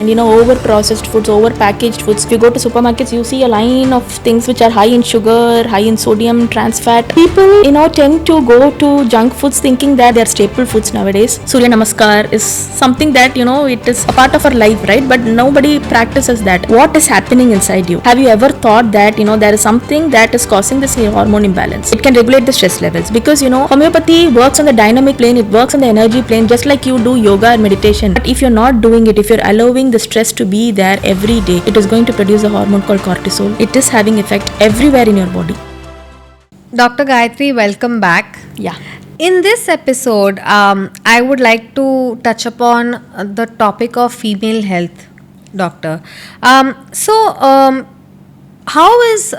And over processed foods, over packaged foods. If you go to supermarkets, you see a line of things which are high in sugar, high in sodium, trans fat. People, tend to go to junk foods thinking that they're staple foods nowadays. Surya Namaskar is something that, it is a part of our life, right? But nobody practices that. What is happening inside you? Have you ever thought that, there is something that is causing this hormone imbalance? It can regulate the stress levels because, homeopathy works on the dynamic plane, it works on the energy plane, just like you do yoga or meditation. But if you're not doing it, if you're allowing the stress to be there every day, it is going to produce a hormone called cortisol. It is having effect everywhere in your body. Dr. Gayatri, welcome back. Yeah. In this episode, I would like to touch upon the topic of female health, doctor. How is,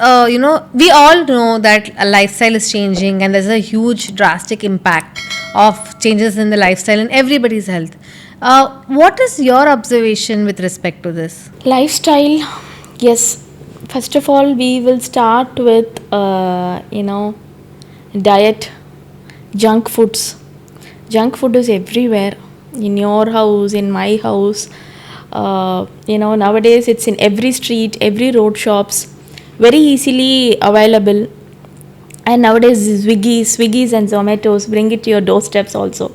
we all know that a lifestyle is changing and there's a huge drastic impact of changes in the lifestyle in everybody's health. What is your observation with respect to this? Lifestyle, yes. First of all, we will start with, diet, junk foods. Junk food is everywhere, in your house, in my house. Nowadays it's in every street, every road shops, very easily available. And nowadays Swiggies and Zomatos bring it to your doorsteps also.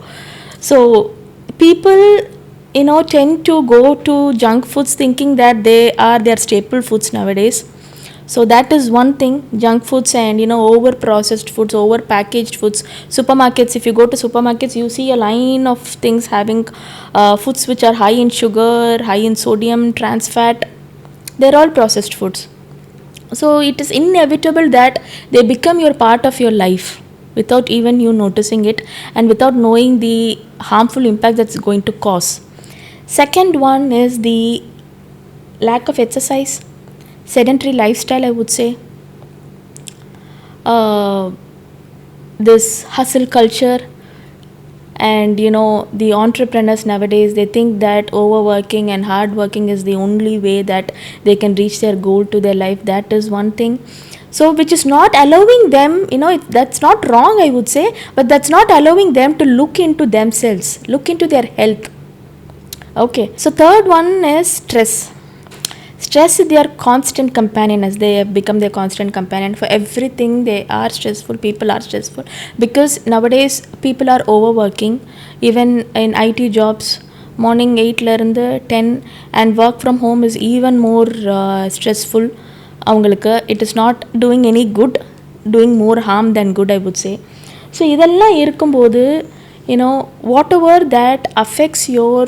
So people, tend to go to junk foods thinking that they are their staple foods nowadays. So that is one thing, junk foods and, over processed foods, over packaged foods. Supermarkets, if you go to supermarkets, you see a line of things having foods which are high in sugar, high in sodium, trans fat. They're all processed foods. So it is inevitable that they become your part of your life without even you noticing it and without knowing the harmful impact that's going to cause. Second one is the lack of exercise, sedentary lifestyle, I would say. This hustle culture and the entrepreneurs nowadays, they think that overworking and hard working is the only way that they can reach their goal to their life. That is one thing. So which is not allowing them, that's not wrong, I would say, but that's not allowing them to look into themselves, look into their health. Okay, so third one is stress. Stress is their constant companion, as they have become their constant companion for everything. They are stressful, people are stressful because nowadays people are overworking, even in IT jobs, morning 8 to 10, and work from home is even more stressful. It is not doing any good, doing more harm than good, I would say. So இதெல்லாம் இருக்கும்போது, whatever that affects your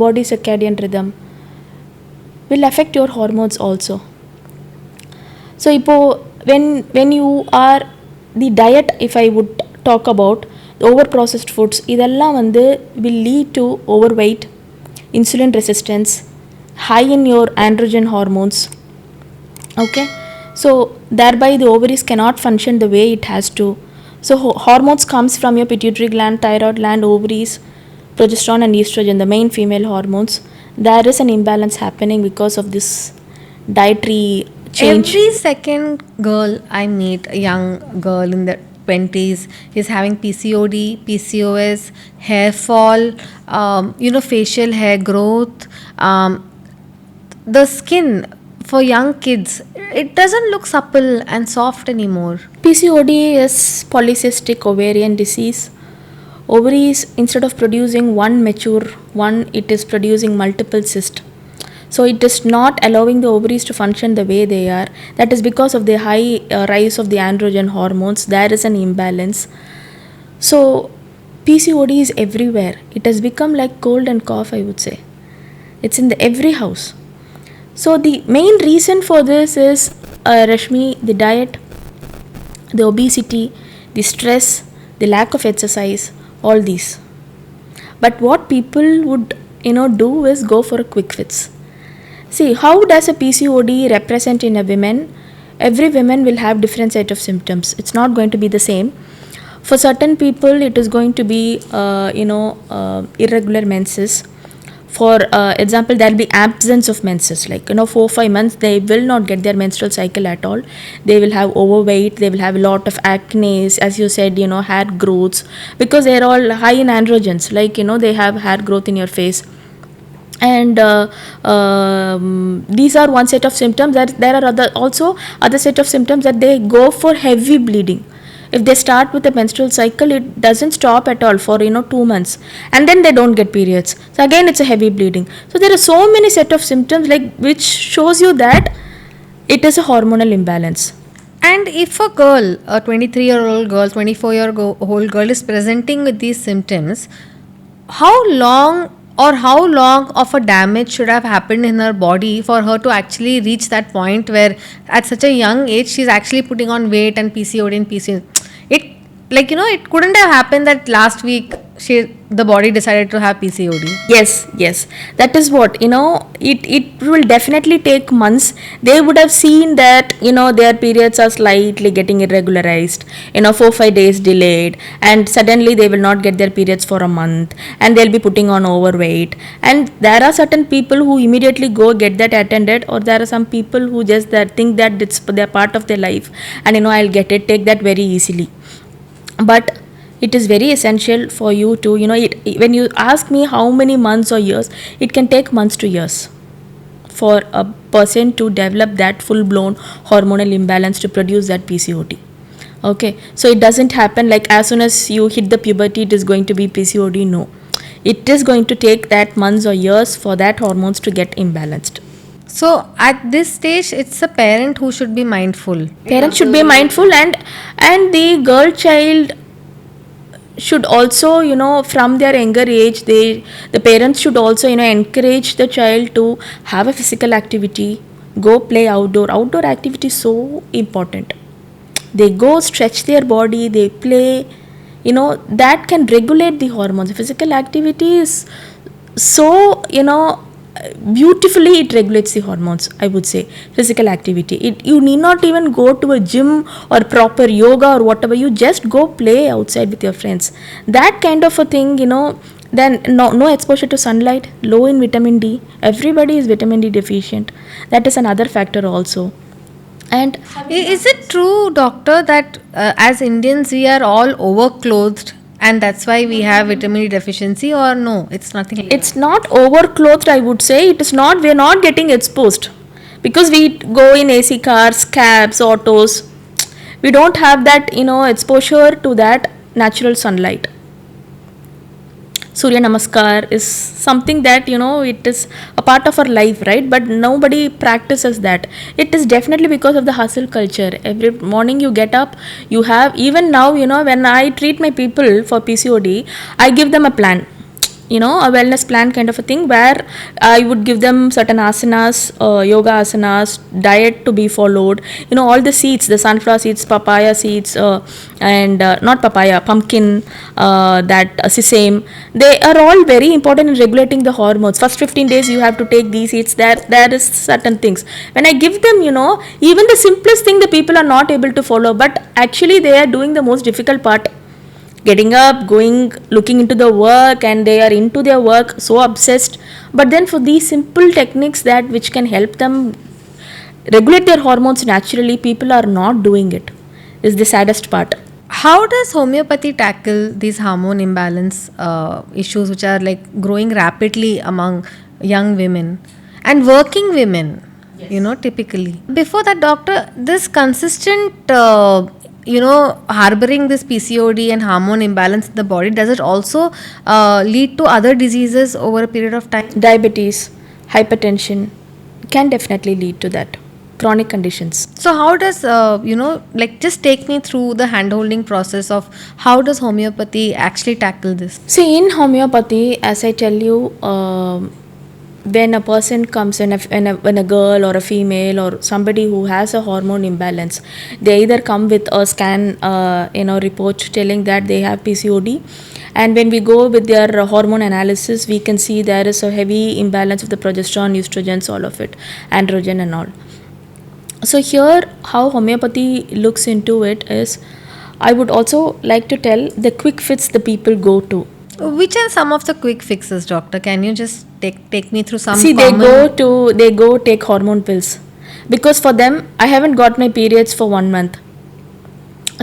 body circadian rhythm will affect your hormones also. So when you are the diet, if I would talk about the over processed foods, இதெல்லாம் will lead to overweight, insulin resistance, high in your androgen hormones. Okay, so thereby the ovaries cannot function the way it has to. So hormones comes from your pituitary gland, thyroid gland, ovaries, progesterone and estrogen, the main female hormones. There is an imbalance happening because of this dietary change. Every second girl I meet, a young girl in the 20s, is having PCOD, PCOS, hair fall, facial hair growth, the skin for young kids, it doesn't look supple and soft anymore. PCOD is polycystic ovarian disease. Ovaries, instead of producing one mature one, it is producing multiple cysts. So it is not allowing the ovaries to function the way they are. That is because of the high rise of the androgen hormones. There is an imbalance. So PCOD is everywhere. It has become like cold and cough, I would say. It's in every house. So the main reason for this is Rashmi, the diet, the obesity, the stress, the lack of exercise, all these. But what people would do is go for a quick fix. See, how does a PCOD represent in a woman? Every woman will have different set of symptoms. It's not going to be the same. For certain people it is going to be irregular menses. For example, there will be absence of menses, like 4-5 months they will not get their menstrual cycle at all. They will have overweight, they will have a lot of acne, as you said, hair growths, because they are all high in androgens, like they have hair growth in your face. And these are one set of symptoms. That there are other set of symptoms that they go for heavy bleeding. If they start with a menstrual cycle, it doesn't stop at all for 2 months, and then they don't get periods. So again, it's a heavy bleeding. So there are so many set of symptoms like which shows you that it is a hormonal imbalance. And if a girl, a 23-year-old girl, 24-year-old girl is presenting with these symptoms, how long of a damage should have happened in her body for her to actually reach that point where at such a young age she's actually putting on weight and PCOD and PCOD? It, like, it couldn't have happened that last week the body decided to have PCOD. Yes, that is what it will definitely take months. They would have seen that their periods are slightly getting irregularized, 4-5 days delayed, and suddenly they will not get their periods for a month, and they'll be putting on overweight. And there are certain people who immediately go get that attended, or there are some people who just that think that it's their part of their life, and I'll get it, take that very easily. But it is very essential for you to when you ask me how many months or years, it can take months to years for a person to develop that full blown hormonal imbalance to produce that PCOD. Okay, so it doesn't happen like as soon as you hit the puberty it is going to be PCOD. No, it is going to take that months or years for that hormones to get imbalanced. So at this stage, it's a parent who should be mindful. Parents should be mindful, and the girl child should also from their younger age, the parents should also encourage the child to have a physical activity, go play outdoor activity is so important. They go stretch their body, they play, that can regulate the hormones. Physical activity is so beautifully it regulates the hormones. I would say physical activity, you need not even go to a gym or proper yoga or whatever, you just go play outside with your friends, that kind of a thing. Then no exposure to sunlight, low in vitamin D, everybody is vitamin D deficient, that is another factor also. And Is it true, doctor, that as Indians we are all overclothed and that's why we have vitamin D deficiency, or no, it's nothing like it's not overclothed, I would say. It is not, we're not getting exposed because we go in AC cars, cabs, autos. We don't have that exposure to that natural sunlight. Surya Namaskar is something that it is a part of our life, right? But nobody practices that. It is definitely because of the hustle culture. Every morning you get up, you have, even now, when I treat my people for PCOD, I give them a plan, a wellness plan kind of a thing, where I would give them certain asanas, yoga asanas, diet to be followed, all the seeds, the sunflower seeds, papaya seeds, and not papaya, pumpkin, that sesame, they are all very important in regulating the hormones. First 15 days you have to take these seeds. There is certain things when I give them, even the simplest thing the people are not able to follow, but actually they are doing the most difficult part, getting up, going, looking into the work, and they are into their work, so obsessed. But then for these simple techniques that which can help them regulate their hormones naturally, people are not doing it, is the saddest part. How does homeopathy tackle these hormone imbalance issues which are like growing rapidly among young women and working women? Typically. Before that, doctor, this consistent, harboring this PCOD and hormone imbalance in the body, does it also lead to other diseases over a period of time? Diabetes, hypertension can definitely lead to that. Chronic conditions. So how does, just take me through the hand-holding process of how does homeopathy actually tackle this? See, in homeopathy, as I tell you, when a person comes in, when a girl or a female or somebody who has a hormone imbalance, they either come with a scan, report telling that they have PCOD, and when we go with their hormone analysis, we can see there is a heavy imbalance of the progesterone, estrogens, all of it, androgen and all. So here, how homeopathy looks into it is, I would also like to tell the quick fix the people go to. Which are some of the quick fixes, doctor? Can you just take me through some? See, they go take hormone pills, because for them, I haven't got my periods for 1 month.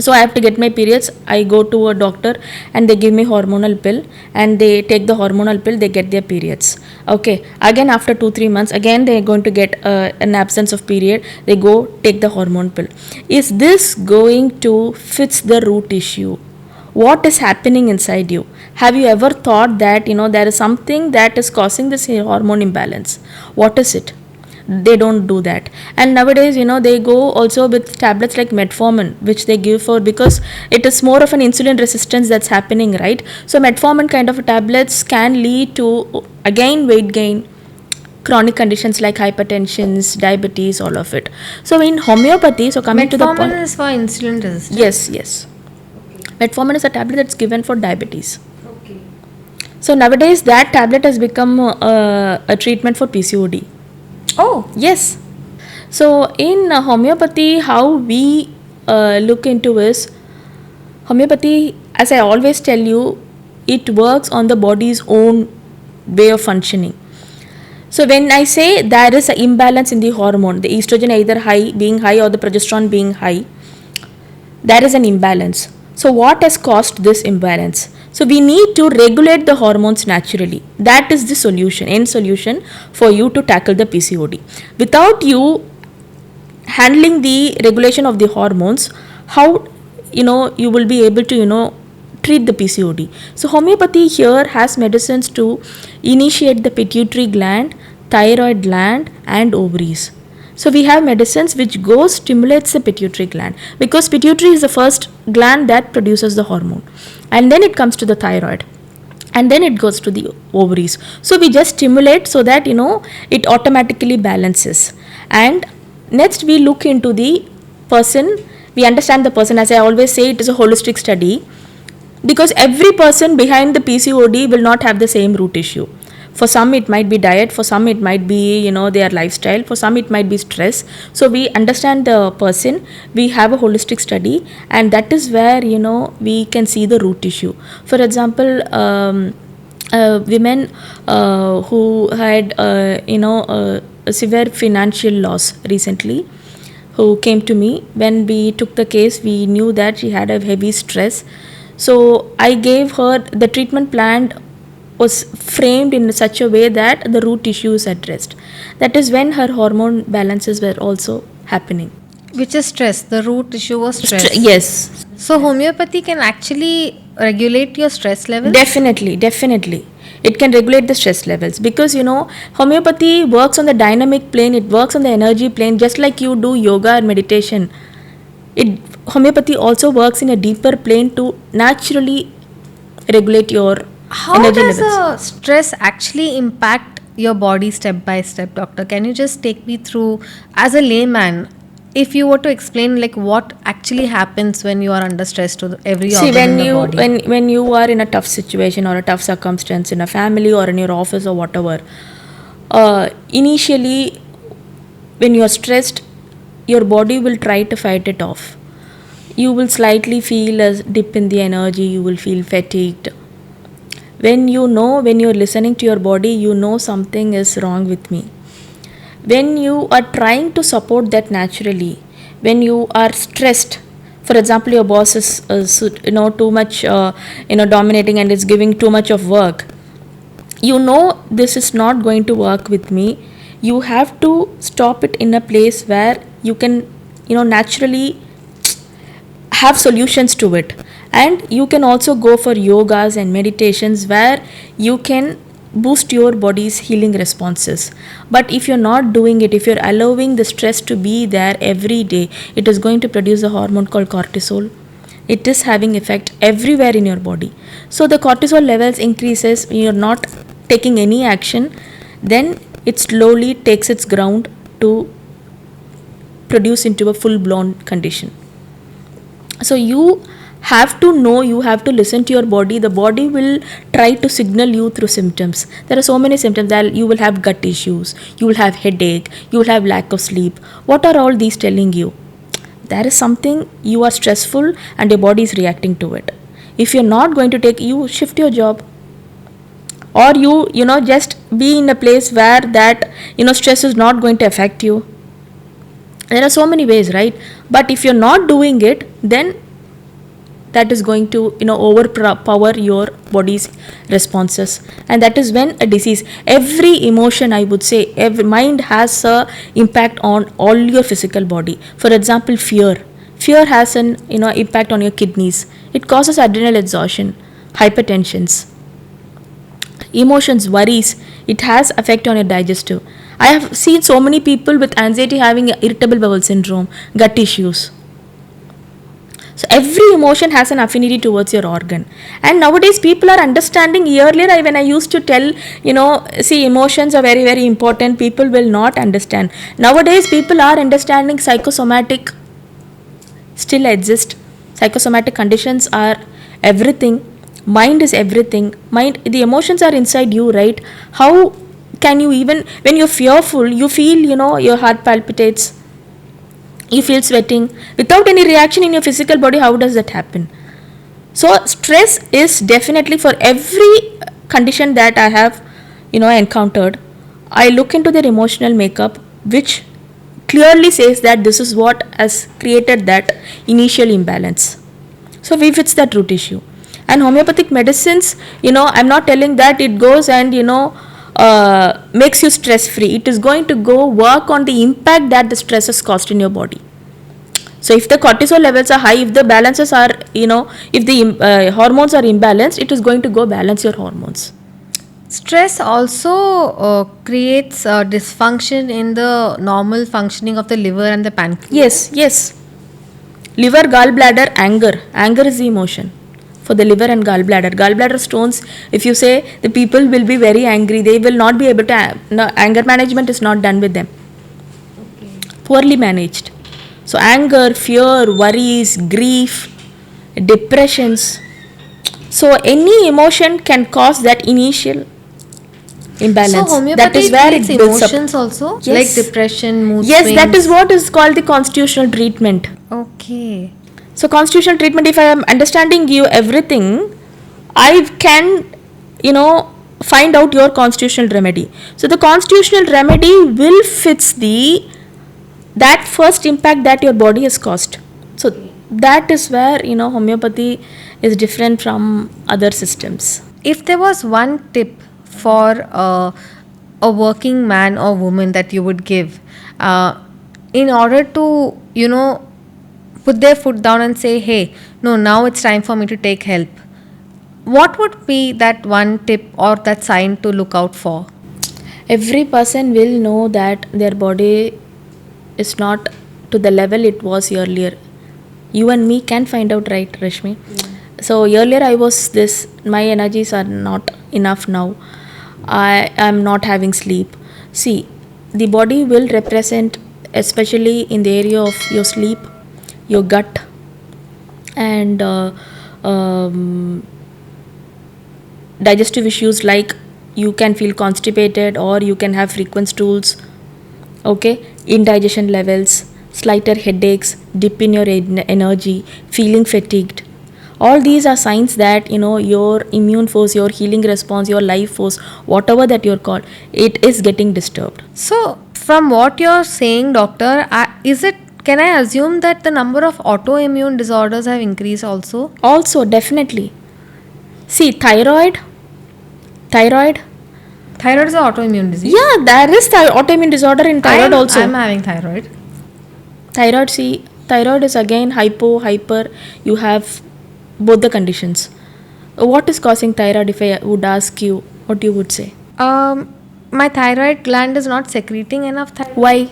So I have to get my periods, I go to a doctor and they give me hormonal pill, and they take the hormonal pill, they get their periods. Okay, again after 2 3 months again they are going to get an absence of period, they go take the hormone pill. Is this going to fix the root issue? What is happening inside you? Have you ever thought that there is something that is causing this hormone imbalance? What is it? They don't do that. And nowadays they go also with tablets like metformin, which they give for, because it is more of an insulin resistance that's happening, right? So metformin kind of tablets can lead to again weight gain, chronic conditions like hypertension, diabetes, all of it. So in homeopathy, so coming to the Metformin point, is for insulin resistance. yes, metformin is a tablet that's given for diabetes. Okay. So nowadays that tablet has become a treatment for PCOD. Oh, Yes. So in homeopathy, how we look into is, homeopathy, as I always tell you, it works on the body's own way of functioning. So when I say there is an imbalance in the hormone, the estrogen either high being high or the progesterone being high, there is an imbalance. So what has caused this imbalance? So we need to regulate the hormones naturally. That is the solution, end solution for you to tackle the PCOD. Without you handling the regulation of the hormones, how you will be able to treat the PCOD? So homeopathy here has medicines to initiate the pituitary gland, thyroid gland, and ovaries. So we have medicines which stimulates the pituitary gland, because pituitary is the first gland that produces the hormone, and then it comes to the thyroid, and then it goes to the ovaries. So we just stimulate so that it automatically balances. And next we look into the person, we understand the person. As I always say, it is a holistic study, because every person behind the PCOD will not have the same root issue. For some it might be diet, for some it might be their lifestyle, for some it might be stress. So we understand the person, we have a holistic study, and that is where we can see the root issue. For example, women who had a severe financial loss recently, who came to me, when we took the case we knew that she had a heavy stress. So I gave her the treatment plan, was framed in such a way that the root issue is addressed. That is when her hormone balances were also happening. which is stress. The root issue was stress. Yes, So homeopathy can actually regulate your stress level. definitely. It can regulate the stress levels, because homeopathy works on the dynamic plane, it works on the energy plane, just like you do yoga and meditation. It Homeopathy also works in a deeper plane to naturally regulate your How energy does levels. stress actually impact your body step by step, doctor? Can you just take me through, as a layman, if you were to explain like what actually happens when you are under stress to every See, organ in the body? when you are in a tough situation or a tough circumstance in a family or in your office or whatever, initially when you are stressed, your body will try to fight it off. You will slightly feel a dip in the energy, you will feel fatigued. When you're listening to your body, something is wrong with me. When you are trying to support that naturally, when you are stressed, for example your boss is too much dominating and is giving too much of work, this is not going to work with me. You have to stop it in a place where you can naturally have solutions to it. And you can also go for yogas and meditations where you can boost your body's healing responses. But if you're not doing it, if you're allowing the stress to be there every day, it is going to produce a hormone called cortisol. It is having effect everywhere in your body. So the cortisol levels increases when you're not taking any action, then it slowly takes its ground to produce into a full blown condition. So you have to know, you have to listen to your body. The body will try to signal you through symptoms. There are so many symptoms that you will have gut issues, you will have headache, you will have lack of sleep. What are all these telling you? There is something, you are stressful and your body is reacting to it. If you're not going to take, you shift your job, or you just be in a place where that stress is not going to affect you. There are so many ways, right? But if you're not doing it, then that is going to overpower your body's responses, and that is when a disease. Every emotion, I would say, every mind has a impact on all your physical body. For example, fear has an impact on your kidneys. It causes adrenal exhaustion, hypertensions. Emotions, worries, it has effect on your digestive. I have seen so many people with anxiety having irritable bowel syndrome, gut issues. So every emotion has an affinity towards your organ, and nowadays people are understanding. Earlier, when I used to tell, see, emotions are very, very important, people will not understand. Nowadays people are understanding. Psychosomatic still exist. Psychosomatic conditions are everything. Mind is everything. Mind, the emotions are inside you, right? How can you, even when you're fearful, you feel, your heart palpitates, you feel sweating without any reaction in your physical body? How does that happen? So stress is definitely, for every condition that I have encountered, I look into their emotional makeup, which clearly says that this is what has created that initial imbalance. So we fix that root issue. And homeopathic medicines, I'm not telling that it goes and makes you stress free. It is going to go work on the impact that the stress has caused in your body. So if the cortisol levels are high, if the balances are, if the hormones are imbalanced, it is going to go balance your hormones. Stress also creates dysfunction in the normal functioning of the liver and the pancreas. Yes. Liver, gallbladder, anger is the emotion for the liver and gallbladder. Gallbladder stones, if you say, the people will be very angry, they will not be able to, anger management is not done with them. Okay. Poorly managed. So anger, fear, worries, grief, depressions. So any emotion can cause that initial imbalance. So homeopathy that is where treats it builds emotions up. also, Yes. like depression, mood Yes, swings. that is what is called the constitutional treatment. Okay. So constitutional treatment, if I am understanding you everything, I can, find out your constitutional remedy. So the constitutional remedy will fix that first impact that your body has caused. So that is where, homeopathy is different from other systems. If there was one tip for a working man or woman that you would give in order to, put their foot down and say, hey, no, now it's time for me to take help, what would be that one tip or that sign to look out for? Every person will know that their body is not to the level it was earlier. You and me can find out, right, Rashmi? So earlier I was this, my energies are not enough now. I am not having sleep. See, the body will represent, especially in the area of your sleep, your gut, and digestive issues, like you can feel constipated or you can have frequent stools, okay, indigestion levels, slighter headaches, dip in your energy, feeling fatigued. All these are signs that your immune force, your healing response, your life force, whatever that you're called, it is getting disturbed. So from what you're saying, doctor, can I assume that the number of autoimmune disorders have increased also? Also, definitely. See, thyroid. Thyroid is an autoimmune disease. Yeah, there is autoimmune disorder in thyroid also. I'm having thyroid. Thyroid is again hyper. You have both the conditions. What is causing thyroid? If I would ask you, what you would say? My thyroid gland is not secreting enough thyroid. Why?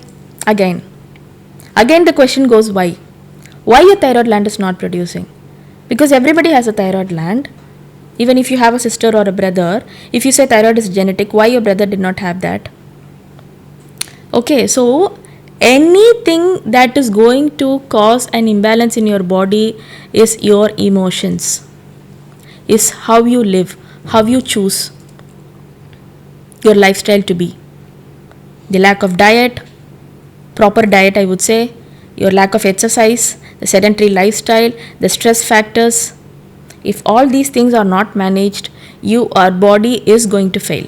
Again the question goes, why your thyroid gland is not producing? Because everybody has a thyroid gland. Even if you have a sister or a brother, if you say thyroid is genetic, why your brother did not have that? Okay, so anything that is going to cause an imbalance in your body is your emotions, is how you live, how you choose your lifestyle to be. The lack of diet, proper diet, I would say, your lack of exercise, the sedentary lifestyle, the stress factors. If all these things are not managed, our body is going to fail.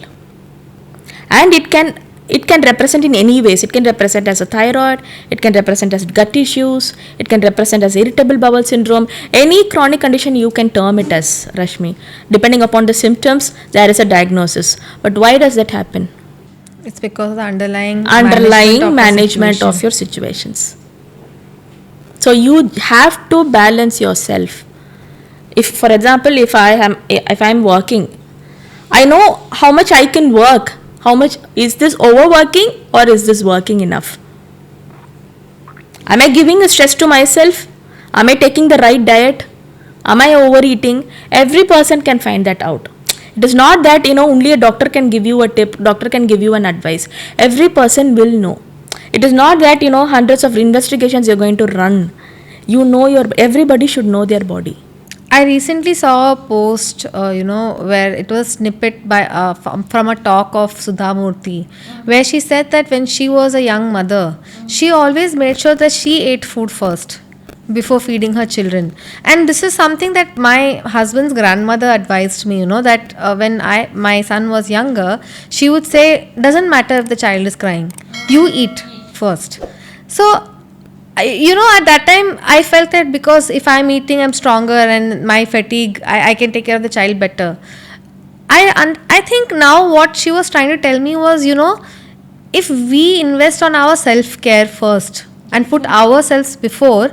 And it can it can represent in any ways. It can represent as a thyroid, it can represent as gut issues, it can represent as irritable bowel syndrome. Any chronic condition you can term it as, Rashmi. Depending upon the symptoms, there is a diagnosis. But why does that happen? It's because of the underlying management of your situations. So you have to balance yourself. If, for example, if I'm working, I know how much I can work. How much is this overworking or is this working enough? Am I giving a stress to myself? Am I taking the right diet? Am I overeating? Every person can find that out. It is not that only a doctor can give you a tip, doctor can give you an advice. Every person will know. It is not that hundreds of investigations you're going to run. Everybody should know their body. I recently saw a post, where it was snippet from a talk of Sudha Murthy, where she said that when she was a young mother, she always made sure that she ate food first before feeding her children. And this is something that my husband's grandmother advised me, that when my son was younger, she would say, doesn't matter if the child is crying, you eat first. So at that time I felt that because if I'm eating, I'm stronger, and my fatigue, I can take care of the child better. I think now what she was trying to tell me was, if we invest on our self-care first and put ourselves before,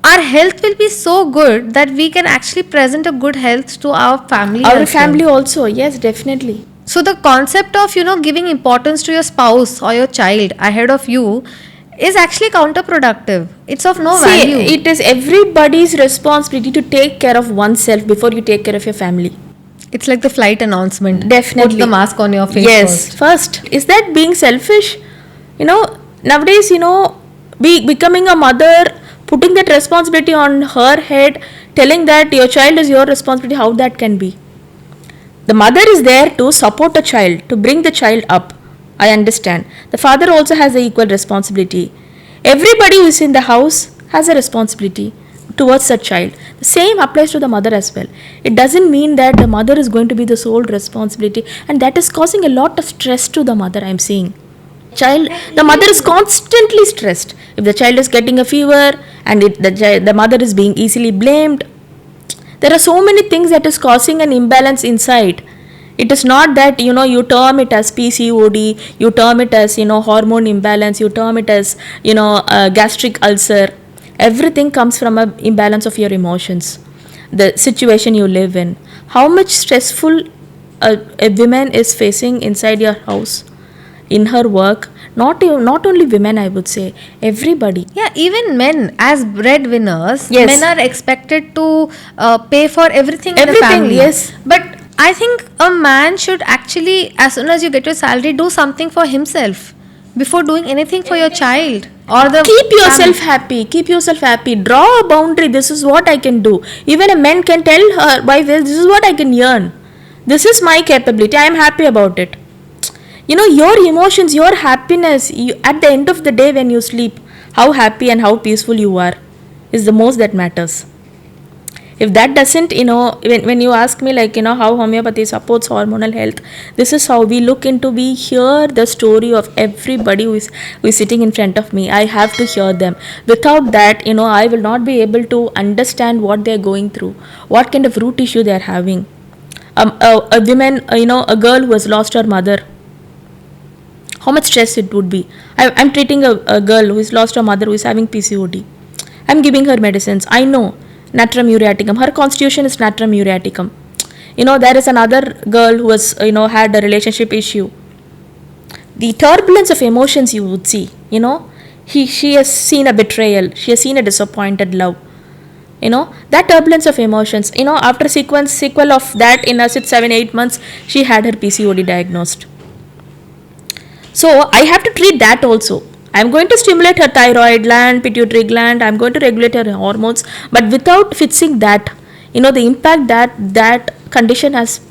our health will be so good that we can actually present a good health to our family. Our family also, yes, definitely. So the concept of giving importance to your spouse or your child ahead of you is actually counterproductive. It's of no value. It is everybody's responsibility to take care of oneself before you take care of your family. It's like the flight announcement. Definitely. Put the mask on your face. Yes, first. Is that being selfish? Nowadays, becoming a mother, putting that responsibility on her head, telling that your child is your responsibility, how that can be? The mother is there to support a child, to bring the child up. I understand. The father also has the equal responsibility. Everybody who is in the house has a responsibility towards the child. The same applies to the mother as well. It doesn't mean that the mother is going to be the sole responsibility, and that is causing a lot of stress to the mother, I'm seeing. The mother is constantly stressed. If the child is getting a fever and the mother is being easily blamed, there are so many things that is causing an imbalance inside. It is not that you term it as PCOD, you term it as hormone imbalance, you term it as gastric ulcer. Everything comes from an imbalance of your emotions, the situation you live in, how much stressful a woman is facing inside your house, in her work. Not only women, I would say, everybody. Yeah, even men as breadwinners, yes. Men are expected to pay for everything in the family. Yes. But I think a man should actually, as soon as you get your salary, do something for himself before doing anything for your child. Keep yourself happy. Keep yourself happy. Draw a boundary. This is what I can do. Even a man can tell her wife, this is what I can earn. This is my capability. I am happy about it. Your emotions, your happiness, at the end of the day when you sleep, how happy and how peaceful you are is the most that matters. If that doesn't, when you ask me how homeopathy supports hormonal health, this is how we hear the story of everybody who is sitting in front of me. I have to hear them. Without that, I will not be able to understand what they are going through, what kind of root issue they are having. A woman, a girl who has lost her mother, how much stress it would be. I'm treating a girl who has lost her mother, who is having PCOD. I'm giving her medicines. I know natrum muriaticum. Her constitution is natrum muriaticum. There is another girl who has had a relationship issue. The turbulence of emotions you would see. She has seen a betrayal. She has seen a disappointed love. That turbulence of emotions. After sequel of that, in 6-7-8 months, she had her PCOD diagnosed. So I have to treat that also. I'm going to stimulate her thyroid gland, pituitary gland. I'm going to regulate her hormones. But without fixing that, the impact that condition has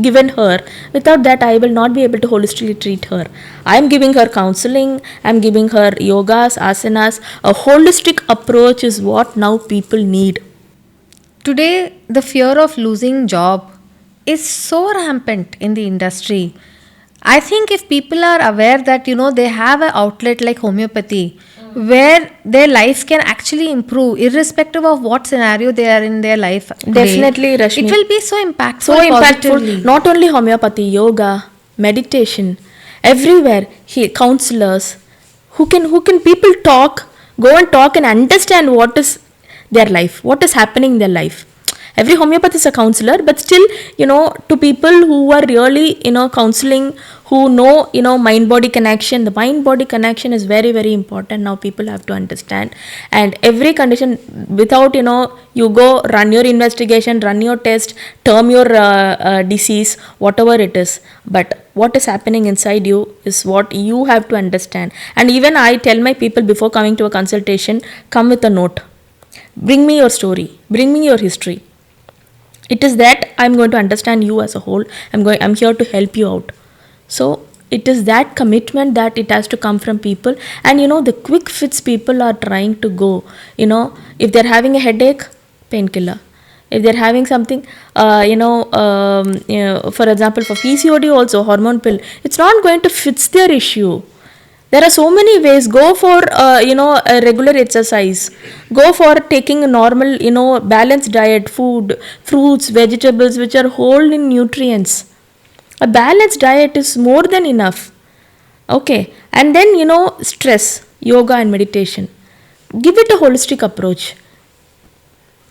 given her, without that I will not be able to holistically treat her. I'm giving her counseling. I'm giving her yogas, asanas. A holistic approach is what now people need. Today, the fear of losing job is so rampant in the industry. I think if people are aware that they have an outlet like homeopathy, where their life can actually improve irrespective of what scenario they are in their life today, Definitely, Rashmi. it will be so impactful. So impactful. Positively. Not only homeopathy, yoga, meditation, everywhere. Counselors, who can people talk, go and talk and understand what is their life, what is happening in their life. Every homeopath is a counselor, but still, to people who are really, counseling, who know, mind body connection. The mind body connection is very, very important. Now people have to understand. And every condition, without, you go run your investigation, run your test, term your disease, whatever it is. But what is happening inside you is what you have to understand. And even I tell my people before coming to a consultation, come with a note. Bring me your story. Bring me your history. It is that I'm going to understand you as a whole. I'm here to help you out. So it is that commitment that it has to come from people. And the quick fix people are trying to go. If they're having a headache, painkiller. If they're having something, for example, for PCOD also, hormone pill, it's not going to fix their issue. There are so many ways. Go for a regular exercise. Go for taking a normal balanced diet, food, fruits, vegetables which are whole in nutrients. A balanced diet is more than enough. Okay, and then stress, yoga and meditation. Give it a holistic approach.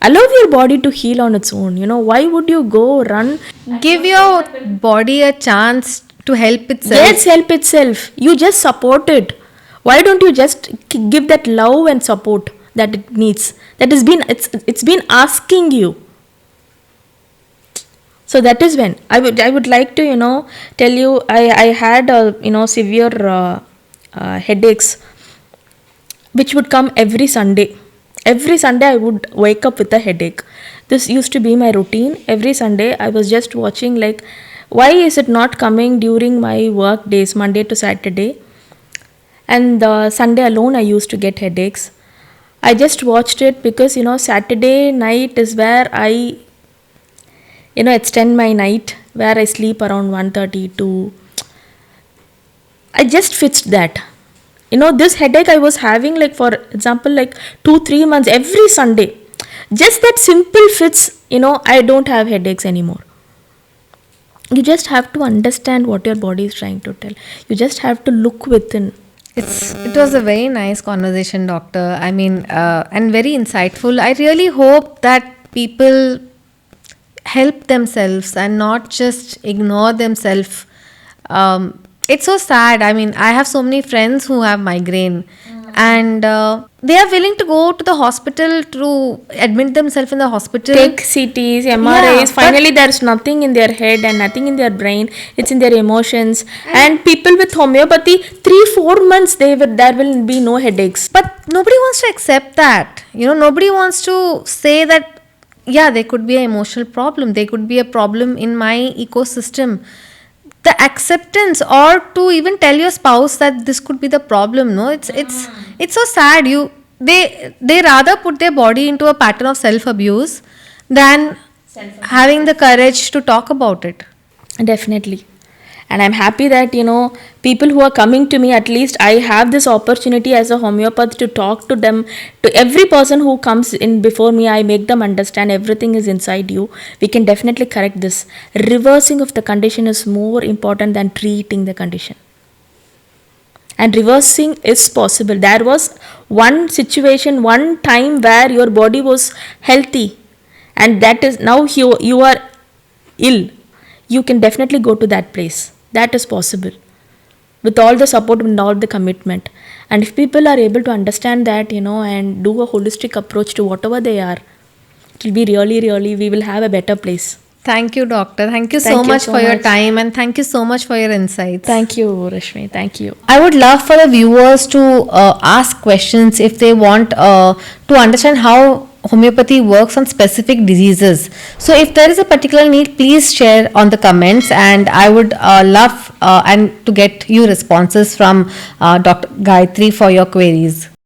Allow your body to heal on its own. Why would you go run? Give your body a chance to help itself. Yes, help itself. You just support it. Why don't you just give that love and support that it needs? That has been it's been asking you. So that is when I would like to tell you I had severe headaches which would come every Sunday. Every Sunday I would wake up with a headache. This used to be my routine. Every Sunday I was just watching like, why is it not coming during my work days, Monday to Saturday? And Sunday alone I used to get headaches. I just watched it because Saturday night is where I extend my night, where I sleep around 1:30 to. I just fixed that. This headache I was having, like for example, like 2-3 months every Sunday. Just that simple fix, I don't have headaches anymore. You just have to understand what your body is trying to tell. You just have to look within. It was a very nice conversation, doctor. I mean, and very insightful. I really hope that people help themselves and not just ignore themselves. It's so sad. I mean, I have so many friends who have migraine, and they are willing to go to the hospital to admit themselves in the hospital. Take CTs, MRIs. Finally, there's nothing in their head and nothing in their brain. It's in their emotions. And people with homeopathy, 3-4 months, there will be no headaches. But nobody wants to accept that. Nobody wants to say that, yeah, there could be an emotional problem. There could be a problem in my ecosystem. The acceptance, or to even tell your spouse that this could be the problem, no, it's so sad. They rather put their body into a pattern of self abuse than having the courage to talk about it. Definitely. And I'm happy that people who are coming to me, at least I have this opportunity as a homeopath to talk to them. To every person who comes in before me, I make them understand everything is inside you. We can definitely correct this. Reversing of the condition is more important than treating the condition. And reversing is possible. There was one situation, one time where your body was healthy, and that is now you are ill. You can definitely go to that place. That is possible with all the support and all the commitment. And if people are able to understand that, and do a holistic approach to whatever they are, it will be really, we will have a better place. Thank you, doctor. Thank you so much for your time, and thank you so much for your insights. Thank you, Rashmi. Thank you. I would love for the viewers to ask questions if they want to understand how homeopathy works on specific diseases. So if there is a particular need, please share on the comments, and I would love and to get you responses from Dr. Gayatri for your queries.